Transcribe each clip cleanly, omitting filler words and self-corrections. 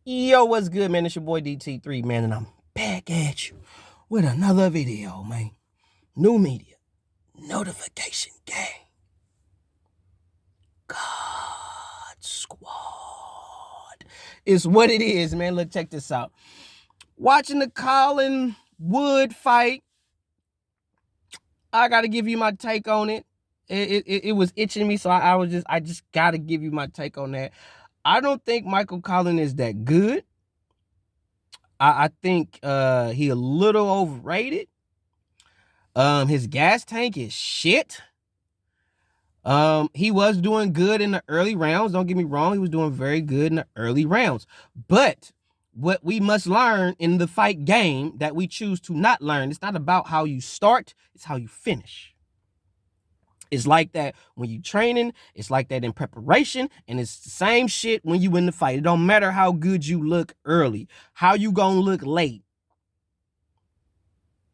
Yo, what's good, man? It's your boy DT3, man, and I'm back at you with another video, man. New media, notification gang, God Squad. It's what it is, man. Look, check this out. Watching the Colin Wood fight, I gotta give you my take on it. It was itching me, so I just gotta give you my take on that. I don't think Michael Conlan is that good. I think he a little overrated. His gas tank is shit. He was doing good in the early rounds. Don't get me wrong, he was doing very good in the early rounds. But what we must learn in the fight game that we choose to not learn, it's not about how you start, it's how you finish. It's like that when you training, it's like that in preparation, and it's the same shit when you in the fight. It don't matter how good you look early, how you gonna look late.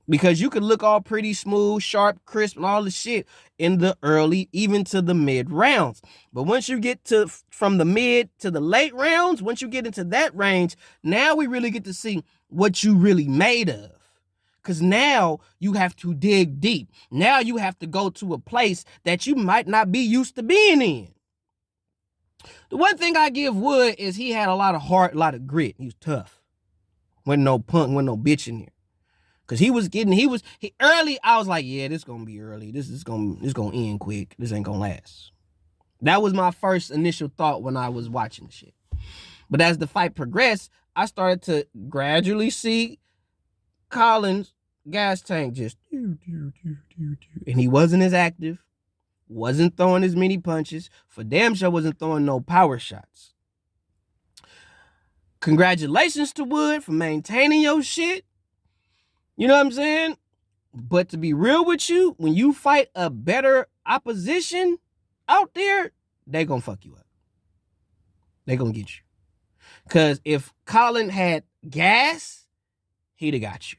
Because you could look all pretty smooth, sharp, crisp, and all the shit in the early, even to the mid rounds. But once you get to from the mid to the late rounds, once you get into that range, now we really get to see what you really made of. Because now you have to dig deep. Now you have to go to a place that you might not be used to being in. The one thing I give Wood is he had a lot of heart, a lot of grit. He was tough. Wasn't no punk, wasn't no bitch in here. Cause he early. I was like, yeah, this gonna be early. This gonna end quick. This ain't gonna last. That was my first initial thought when I was watching the shit. But as the fight progressed, I started to gradually see Colin's gas tank just and he wasn't as active, wasn't throwing as many punches. For damn sure wasn't throwing no power shots. Congratulations to Wood for maintaining your shit. You know what I'm saying? But to be real with you, when you fight a better opposition out there, they gonna fuck you up. They gonna get you. Because if Colin had gas, he'd have got you.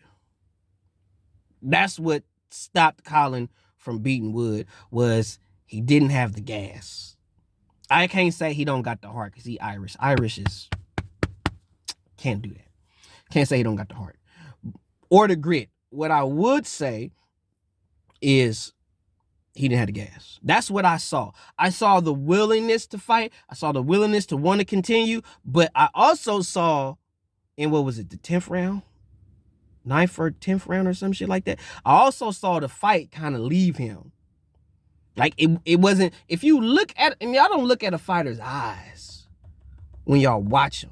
That's what stopped Colin from beating Wood, was he didn't have the gas. I can't say he don't got the heart because he Irish. Irish is, can't do that. Can't say he don't got the heart. Or the grit. What I would say is he didn't have the gas. That's what I saw. I saw the willingness to fight. I saw the willingness to want to continue. But I also saw in, what was it, the 10th round? 9th or 10th round or some shit like that. I also saw the fight kind of leave him. Like it wasn't, if you look at, and y'all don't look at a fighter's eyes when y'all watch them.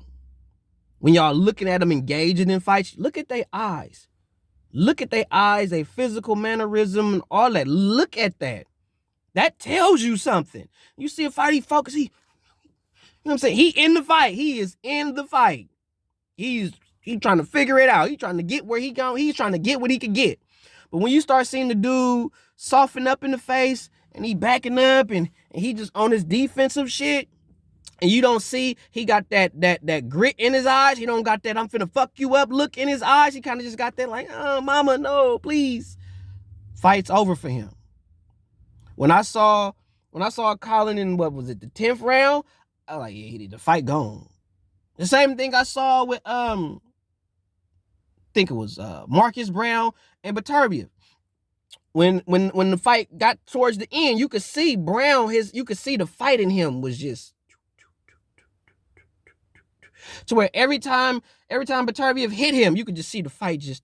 When y'all looking at them engaging in fights, look at their eyes. Look at their eyes, their physical mannerism, and all that. Look at that. That tells you something. You see a fight, he focus, you know what I'm saying? He in the fight. He is in the fight. He's trying to figure it out. He's trying to get where he going. He's trying to get what he can get. But when you start seeing the dude soften up in the face and he backing up and he just on his defensive shit, and you don't see he got that grit in his eyes. He don't got that I'm finna fuck you up look in his eyes. He kind of just got that like, oh, mama, no, please. Fight's over for him. When I saw Colin in, what was it, the 10th round, I was like, yeah, the fight gone. The same thing I saw with I think it was Marcus Brown and Beterbiev. When the fight got towards the end, you could see Brown, you could see the fight in him was just, to where every time Beterbiev hit him, you could just see the fight just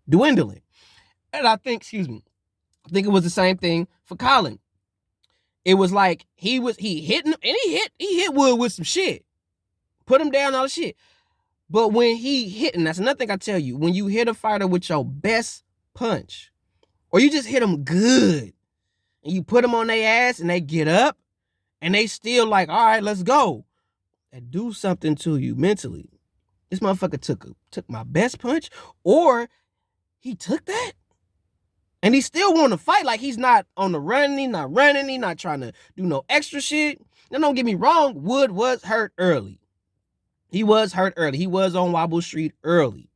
dwindling. And I think it was the same thing for Colin. It was like he hit him, and he hit Wood with some shit, put him down, all the shit. But when he hit, and that's another thing I tell you, when you hit a fighter with your best punch, or you just hit them good, and you put them on their ass, and they get up, and they still like, all right, let's go. That do something to you mentally. This motherfucker took my best punch, or he took that, and he still want to fight. Like, he's not on the run, he's not running, he's not trying to do no extra shit. Now, don't get me wrong, Wood was hurt early. He was hurt early. He was on Wobble Street early.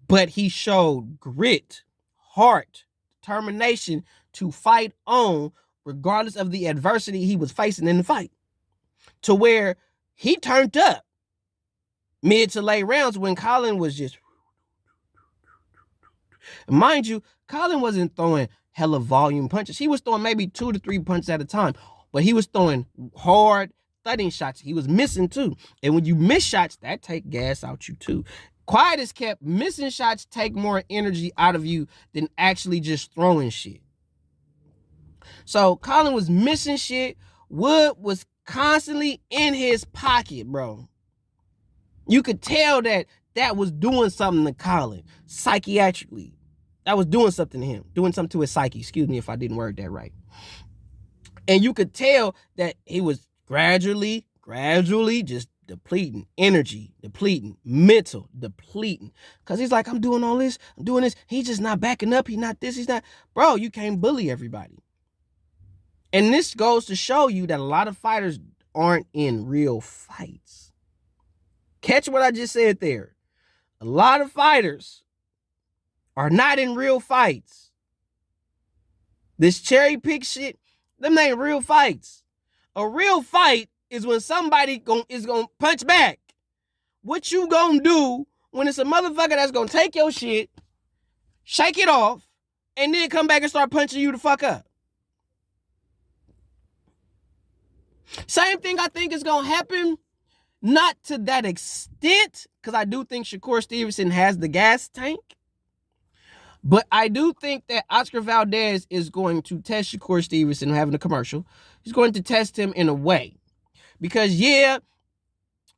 But he showed grit, heart, determination to fight on regardless of the adversity he was facing in the fight. To where he turned up mid to late rounds when Conlan was just, mind you, Conlan wasn't throwing hella volume punches. He was throwing maybe 2 to 3 punches at a time, but he was throwing hard thudding shots. He was missing too. And when you miss shots, that take gas out you too. Quiet as kept, missing shots take more energy out of you than actually just throwing shit. So Conlan was missing shit. Wood was constantly in his pocket, bro. You could tell that was doing something to Conlan psychiatrically. That was doing something to him, doing something to his psyche. Excuse me if I didn't word that right. And you could tell that he was gradually just depleting energy, depleting mental, depleting. Because he's like, I'm doing all this, I'm doing this. He's just not backing up. He's not this, he's not. Bro, you can't bully everybody. And this goes to show you that a lot of fighters aren't in real fights. Catch what I just said there. A lot of fighters are not in real fights. This cherry pick shit, them ain't real fights. A real fight is when somebody is gonna punch back. What you gonna do when it's a motherfucker that's gonna take your shit, shake it off, and then come back and start punching you the fuck up? Same thing I think is gonna happen, not to that extent, because I do think Shakur Stevenson has the gas tank. But I do think that Oscar Valdez is going to test Shakur Stevenson having a commercial. He's going to test him in a way. Because, yeah,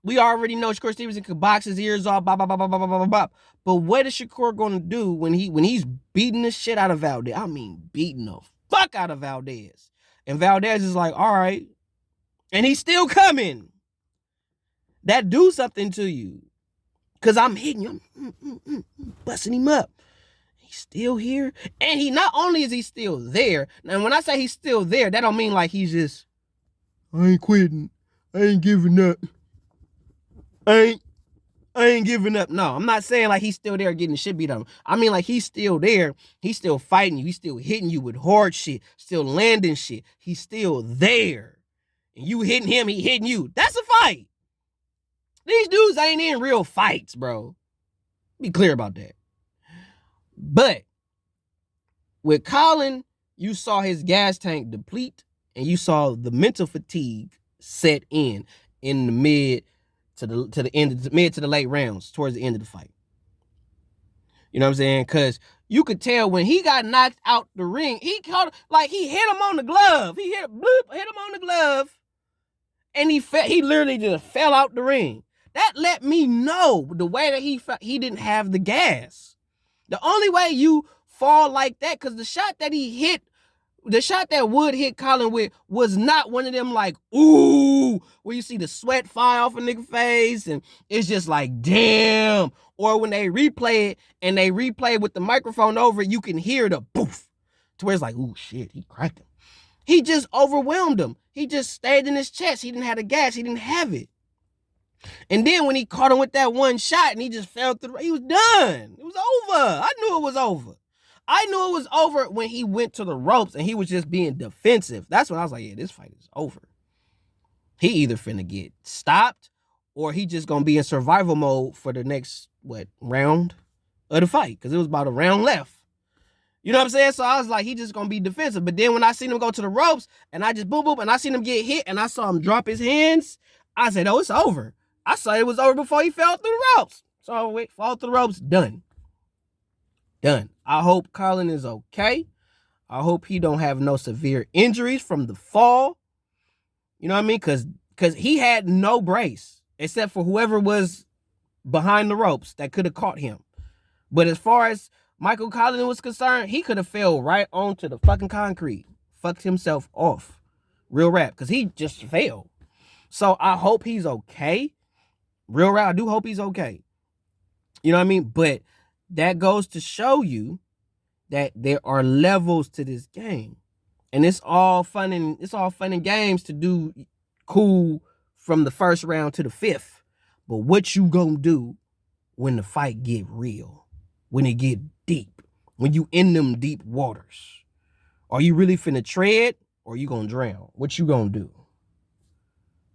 we already know Shakur Stevenson could box his ears off, blah, blah, blah, blah, blah, blah, blah, blah. But what is Shakur going to do when he's beating the shit out of Valdez? I mean, beating the fuck out of Valdez. And Valdez is like, all right. And he's still coming. That do something to you. Because I'm hitting you. I'm busting him up. He's still here. And he not only is he still there. Now, when I say he's still there, that don't mean like he's just, I ain't quitting. I ain't giving up. I ain't giving up. No, I'm not saying like he's still there getting the shit beat out of him. I mean like he's still there. He's still fighting you. He's still hitting you with hard shit. Still landing shit. He's still there. And you hitting him, he hitting you. That's a fight. These dudes ain't in real fights, bro. Be clear about that. But with Conlan, you saw his gas tank deplete and you saw the mental fatigue set in the mid to the late rounds, towards the end of the fight. You know what I'm saying? Because you could tell when he got knocked out the ring, he hit him on the glove. He hit him on the glove, and he literally just fell out the ring. That let me know the way that he didn't have the gas. The only way you fall like that, because the shot that Wood hit Conlan with was not one of them like, ooh, where you see the sweat fly off a nigga face and it's just like, damn. Or when they replay it and they replay with the microphone over it, you can hear the poof, to where it's like, ooh, shit, he cracked him. He just overwhelmed him. He just stayed in his chest. He didn't have the gas. He didn't have it. And then when he caught him with that one shot and he just fell through, he was done. It was over. I knew it was over. I knew it was over when he went to the ropes and he was just being defensive. That's when I was like, yeah, this fight is over. He either finna get stopped or he just gonna be in survival mode for the next, round of the fight. Because it was about a round left. You know what I'm saying? So I was like, he just gonna be defensive. But then when I seen him go to the ropes and I just boom, boom, and I seen him get hit and I saw him drop his hands, I said, oh, it's over. I saw it was over before he fell through the ropes. So fall through the ropes, done. Done. I hope Conlan is okay. I hope he don't have no severe injuries from the fall. You know what I mean? Because he had no brace, except for whoever was behind the ropes that could have caught him. But as far as Michael Conlan was concerned, he could have fell right onto the fucking concrete. Fucked himself off. Real rap. Because he just fell. So I hope he's okay. Real rap, I do hope he's okay. You know what I mean? But that goes to show you that there are levels to this game. And it's all fun and games to do cool from the first round to the fifth. But what you gonna do when the fight get real? When it get deep? When you in them deep waters? Are you really finna tread or you gonna drown? What you gonna do?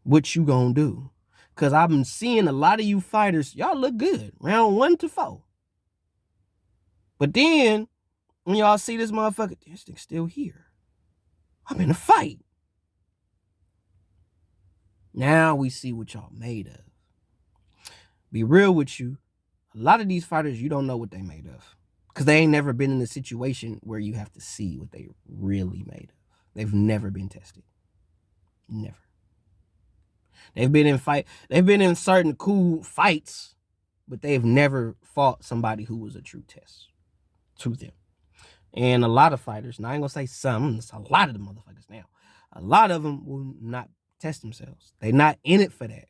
What you gonna do? Because I've been seeing a lot of you fighters, y'all look good, round 1 to 4. But then, when y'all see this motherfucker, this nigga still here. I'm in a fight. Now we see what y'all made of. Be real with you, a lot of these fighters, you don't know what they made of. Because they ain't never been in a situation where you have to see what they really made of. They've never been tested. Never. They've been in certain cool fights, but they've never fought somebody who was a true test to them. And a lot of fighters, and I ain't gonna say some, it's a lot of the motherfuckers now. A lot of them will not test themselves. They not in it for that.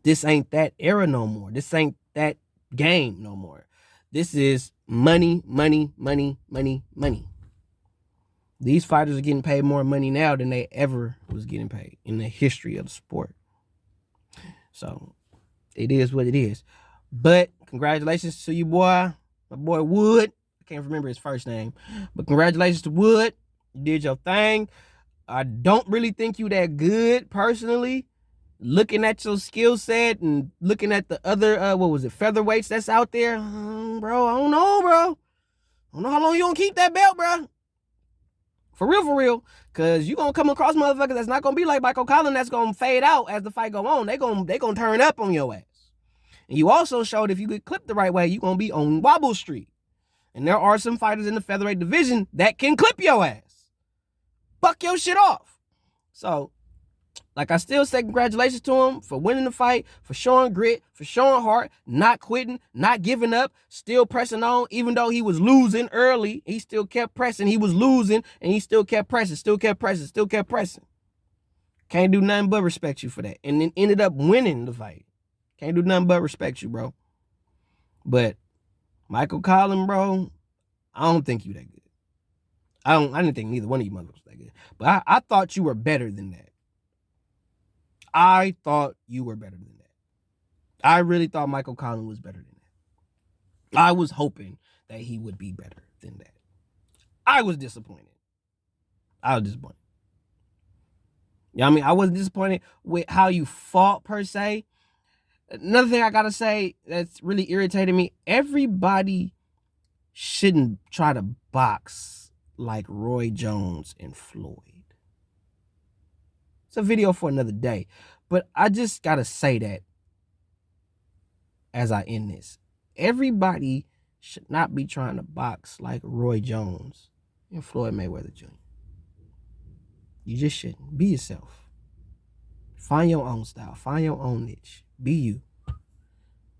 This ain't that era no more. This ain't that game no more. This is money, money, money, money, money. These fighters are getting paid more money now than they ever was getting paid in the history of the sport. So it is what it is. But congratulations to you, boy. My boy Wood. I can't remember his first name. But congratulations to Wood. You did your thing. I don't really think you that good personally. Looking at your skill set and looking at the other, featherweights that's out there. Bro, I don't know, bro. I don't know how long you gonna keep that belt, bro. For real. Because you gonna come across motherfuckers that's not gonna be like Michael Conlan that's gonna fade out as the fight go on. They gonna turn up on your ass. And you also showed if you get clipped the right way, you gonna be on Wobble Street. And there are some fighters in the featherweight division that can clip your ass. Buck your shit off. So, like I still say congratulations to him for winning the fight, for showing grit, for showing heart, not quitting, not giving up, still pressing on. Even though he was losing early, he still kept pressing. He was losing, and he still kept pressing, still kept pressing. Can't do nothing but respect you for that. And then ended up winning the fight. Can't do nothing but respect you, bro. But Michael Conlan, bro, I don't think you that good. I didn't think neither one of you motherfuckers was that good. But I thought you were better than that. I thought you were better than that. I really thought Michael Conlan was better than that. I was hoping that he would be better than that. I was disappointed. You know what I mean? I wasn't disappointed with how you fought per se. Another thing I gotta say that's really irritated me, everybody shouldn't try to box like Roy Jones and Floyd. It's a video for another day. But I just gotta say that as I end this. Everybody should not be trying to box like Roy Jones and Floyd Mayweather Jr. You just shouldn't. Be yourself. Find your own style. Find your own niche. Be you. You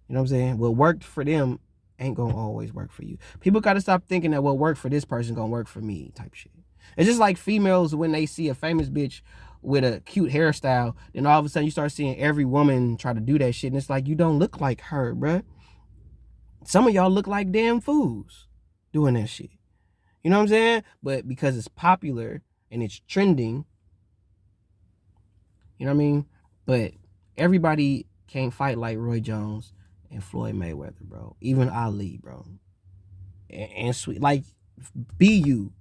know what I'm saying? What worked for them ain't gonna always work for you. People gotta stop thinking that what worked for this person gonna work for me type shit. It's just like females when they see a famous bitch with a cute hairstyle, then all of a sudden you start seeing every woman try to do that shit, and it's like, you don't look like her, bruh. Some of y'all look like damn fools doing that shit. You know what I'm saying? But because it's popular and it's trending, you know what I mean? But everybody can't fight like Roy Jones and Floyd Mayweather, bro. Even Ali, bro. And sweet, like, be you.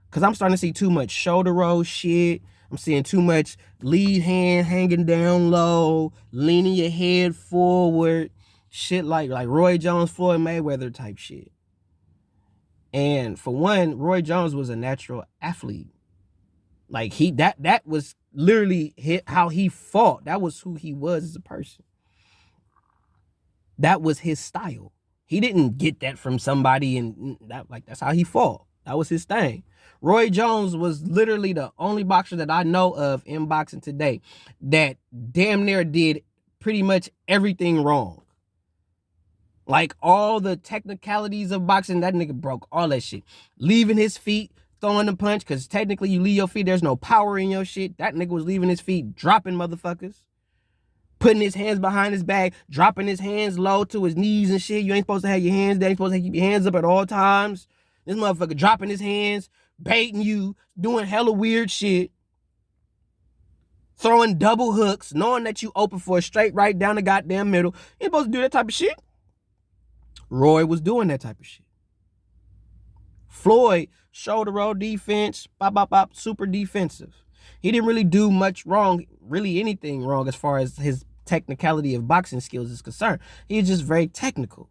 Because I'm starting to see too much shoulder roll shit. I'm seeing too much lead hand hanging down low, leaning your head forward, shit like Roy Jones, Floyd Mayweather type shit. And for one, Roy Jones was a natural athlete. Like that was literally how he fought. That was who he was as a person. That was his style. He didn't get that from somebody, and that's how he fought. That was his thing. Roy Jones was literally the only boxer that I know of in boxing today that damn near did pretty much everything wrong. Like all the technicalities of boxing, that nigga broke all that shit. Leaving his feet, throwing the punch, because technically you leave your feet, there's no power in your shit. That nigga was leaving his feet, dropping motherfuckers. Putting his hands behind his back, dropping his hands low to his knees and shit. You ain't supposed to have your hands down. You're supposed to keep your hands up at all times. This motherfucker dropping his hands, baiting you, doing hella weird shit. Throwing double hooks, knowing that you open for a straight right down the goddamn middle. You ain't supposed to do that type of shit. Roy was doing that type of shit. Floyd, shoulder roll defense, super defensive. He didn't really do much wrong, really anything wrong as far as his technicality of boxing skills is concerned. He's just very technician.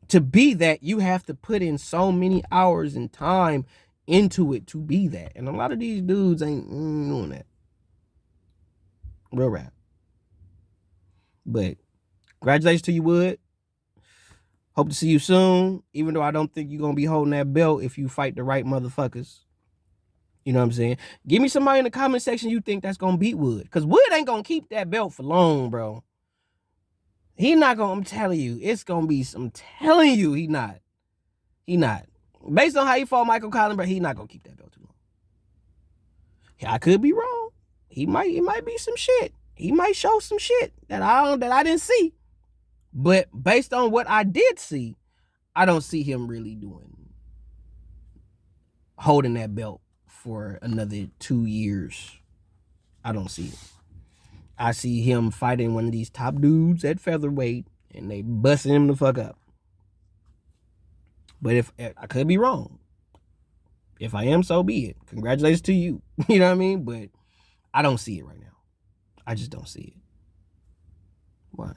To be that, you have to put in so many hours and time into it to be that. And a lot of these dudes ain't doing that. Real rap. But congratulations to you, Wood. Hope to see you soon, even though I don't think you're going to be holding that belt if you fight the right motherfuckers. You know what I'm saying? Give me somebody in the comment section you think that's going to beat Wood. Because Wood ain't going to keep that belt for long, bro. He not going to, I'm telling you, it's going to be, I'm telling you, he not. He not. Based on how he fought Michael Conlan, but he not going to keep that belt too long. Yeah, I could be wrong. It might be some shit. He might show some shit that I didn't see. But based on what I did see, I don't see him really holding that belt for another 2 years. I don't see it. I see him fighting one of these top dudes at featherweight and they busting him the fuck up. But if I could be wrong. If I am, so be it. Congratulations to you. You know what I mean? But I don't see it right now. I just don't see it. Why?